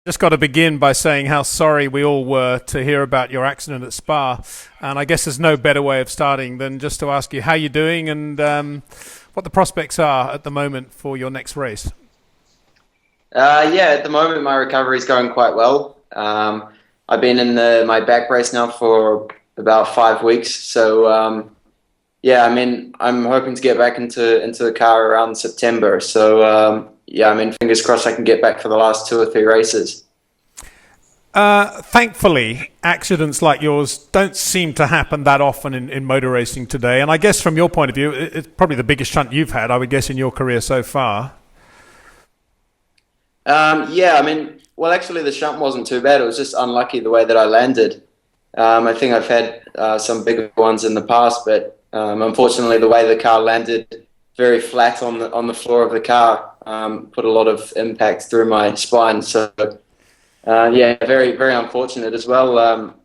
Just got to begin by saying how sorry we all were to hear about your accident at Spa, and I guess there's no better way of starting than just to ask you how you're doing and what the prospects are at the moment for your next race. Yeah, at the moment my recovery is going quite well. I've been in my back brace now for about 5 weeks. Yeah, I'm hoping to get back into the car around September. Yeah, fingers crossed I can get back for the last two or three races. Thankfully, accidents like yours don't seem to happen that often in motor racing today, and I guess from your point of view, it's probably the biggest shunt you've had, I would guess, in your career so far. Yeah, well, actually the shunt wasn't too bad. It was just unlucky the way that I landed. I think I've had some bigger ones in the past, but unfortunately the way the car landed very flat on the floor of the car put a lot of impact through my spine. Yeah, very, very unfortunate as well.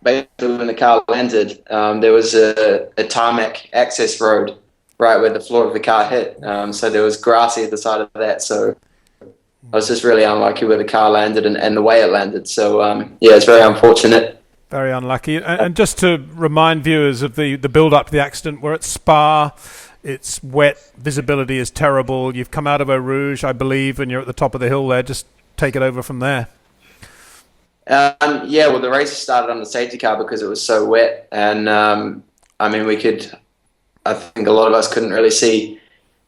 Basically, when the car landed, there was a tarmac access road right where the floor of the car hit. So there was grassy at the side of that. So I was just really unlucky where the car landed and the way it landed. Yeah, it's very unfortunate. Very unlucky. And just to remind viewers of the build-up to the accident, we're at Spa. It's wet. Visibility is terrible. You've come out of Eau Rouge, I believe, and you're at the top of the hill there. Just take it over from there. Yeah, well, the race started on the safety car because it was so wet. And, I think a lot of us couldn't really see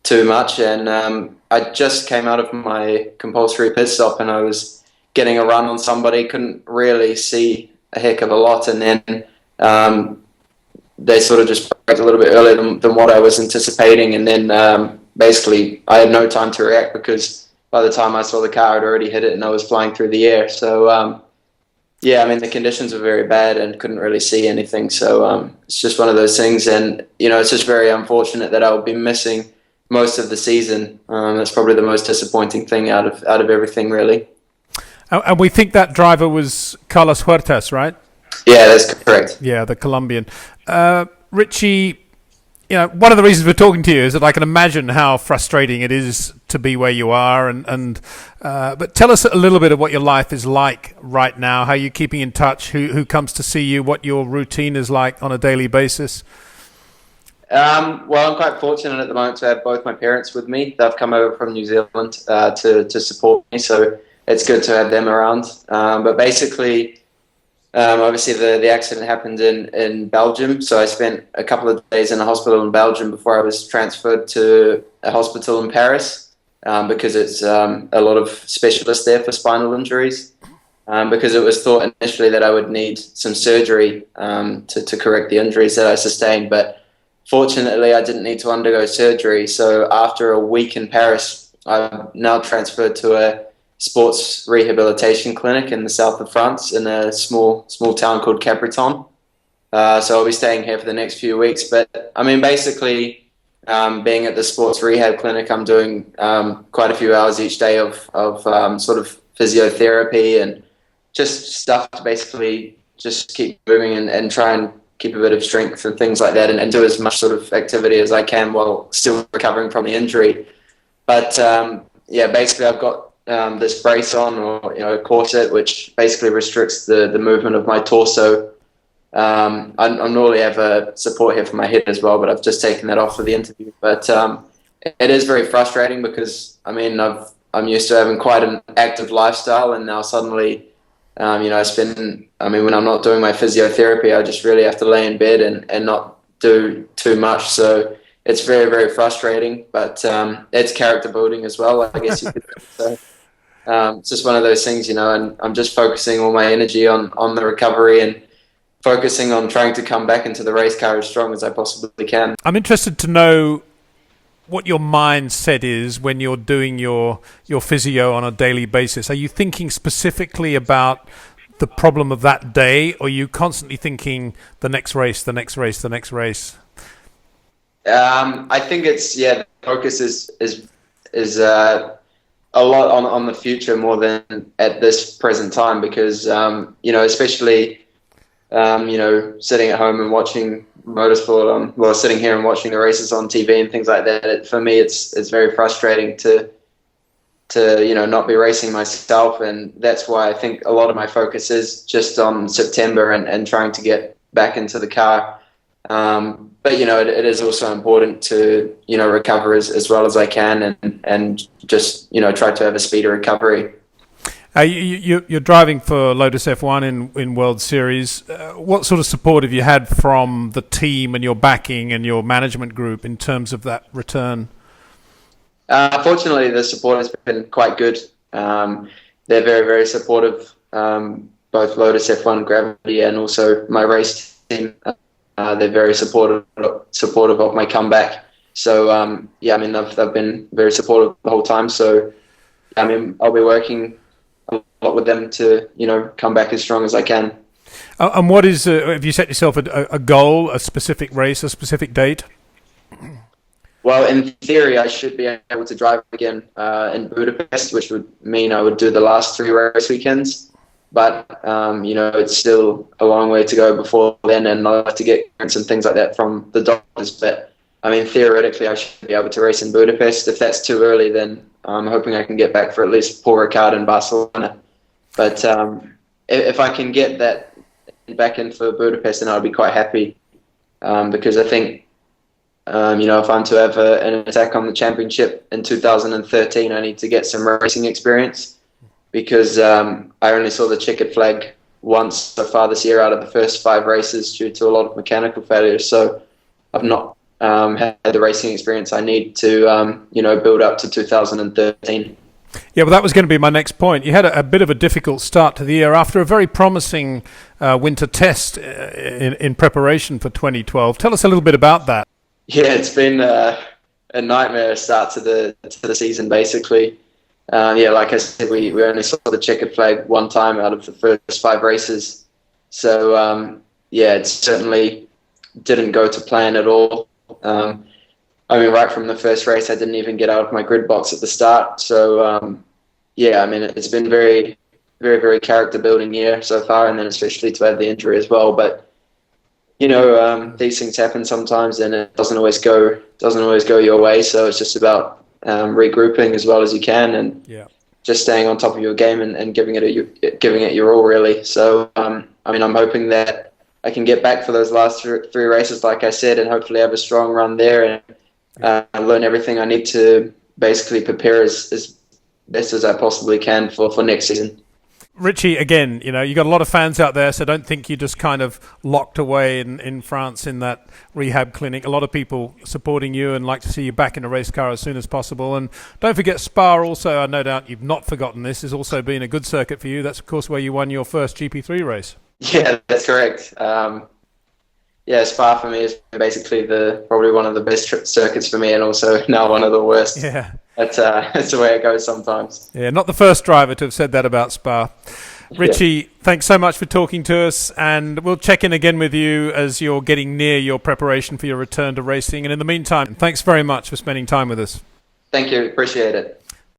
too much. And I just came out of my compulsory pit stop and I was getting a run on somebody, couldn't really see a heck of a lot. And then they sort of just braked a little bit earlier than what I was anticipating. And then basically I had no time to react because by the time I saw the car, I'd already hit it and I was flying through the air. Yeah, the conditions were very bad and couldn't really see anything. It's just one of those things. And, it's just very unfortunate that I'll be missing most of the season. That's probably the most disappointing thing out of everything, really. And we think that driver was Carlos Huertas, right? Yeah, that's correct. Yeah, the Colombian. Richie, one of the reasons we're talking to you is that I can imagine how frustrating it is to be where you are. But tell us a little bit of what your life is like right now, how you're keeping in touch, who comes to see you, what your routine is like on a daily basis. Well, I'm quite fortunate at the moment to have both my parents with me. They've come over from New Zealand to support me, so it's good to have them around. But basically, obviously the accident happened in Belgium, so I spent a couple of days in a hospital in Belgium before I was transferred to a hospital in Paris because it's a lot of specialists there for spinal injuries. Because it was thought initially that I would need some surgery to correct the injuries that I sustained, but fortunately, I didn't need to undergo surgery. So after a week in Paris, I'm now transferred to a sports rehabilitation clinic in the south of France in a small town called Capbreton. So I'll be staying here for the next few weeks. But basically, being at the sports rehab clinic, I'm doing quite a few hours each day of sort of physiotherapy and just stuff to basically just keep moving and try and keep a bit of strength and things like that and do as much sort of activity as I can while still recovering from the injury. But yeah, basically I've got this brace on or a corset which basically restricts the movement of my torso. I normally have a support here for my head as well, but I've just taken that off for the interview. But it is very frustrating because I'm used to having quite an active lifestyle and now suddenly when I'm not doing my physiotherapy, I just really have to lay in bed and not do too much. So it's very, very frustrating, but it's character building as well, I guess you could say. So it's just one of those things, and I'm just focusing all my energy on the recovery and focusing on trying to come back into the race car as strong as I possibly can. I'm interested to know what your mindset is when you're doing your physio on a daily basis. Are you thinking specifically about the problem of that day, or are you constantly thinking the next race, the next race, the next race? I think the focus is a lot on the future more than at this present time because especially sitting at home and watching motorsport sitting here and watching the races on TV and things like that. For me, it's very frustrating to to not be racing myself, and that's why I think a lot of my focus is just on September and trying to get back into the car. But it is also important to recover as well as I can, and just try to have a speedy recovery. You're driving for Lotus F1 in World Series. What sort of support have you had from the team and your backing and your management group in terms of that return? Fortunately, the support has been quite good. They're very, very supportive, both Lotus F1 Gravity and also my race team. They're very supportive of my comeback. So, they've been very supportive the whole time. So, I'll be working a lot with them to, come back as strong as I can. And what is, have you set yourself a goal, a specific race, a specific date? Well, in theory, I should be able to drive again in Budapest, which would mean I would do the last 3 race weekends. But, it's still a long way to go before then, and I'll have to get clearance and things like that from the doctors. But, theoretically, I should be able to race in Budapest. If that's too early, then I'm hoping I can get back for at least Paul Ricard in Barcelona. But if I can get that back in for Budapest, then I'll be quite happy, because I think, if I'm to have an attack on the championship in 2013, I need to get some racing experience, because I only saw the checkered flag once so far this year out of the first 5 races due to a lot of mechanical failures. So I've not had the racing experience I need to, build up to 2013. Yeah, well, that was going to be my next point. You had a bit of a difficult start to the year after a very promising winter test in preparation for 2012. Tell us a little bit about that. Yeah, it's been a nightmare start to the season, basically. Like I said, we only saw the checkered flag one time out of the first 5 races. So, it certainly didn't go to plan at all. Right from the first race, I didn't even get out of my grid box at the start. So, it's been very, very, very character-building year so far, and then especially to have the injury as well. But these things happen sometimes, and it doesn't always go your way. So it's just about regrouping as well as you can, and just staying on top of your game and giving it your all, really. So I'm hoping that I can get back for those last 3 races, like I said, and hopefully have a strong run there and learn everything I need to basically prepare as best as I possibly can for next season. Richie, again, you got a lot of fans out there, so don't think you're just kind of locked away in France in that rehab clinic. A lot of people supporting you and like to see you back in a race car as soon as possible. And don't forget Spa also, no doubt you've not forgotten this, has also been a good circuit for you. That's, of course, where you won your first GP3 race. Yeah, that's correct. Spa for me is basically probably one of the best circuits for me, and also now one of the worst. Yeah. That's the way it goes sometimes. Yeah, not the first driver to have said that about Spa. Richie, thanks so much for talking to us, and we'll check in again with you as you're getting near your preparation for your return to racing. And in the meantime, thanks very much for spending time with us. Thank you. Appreciate it.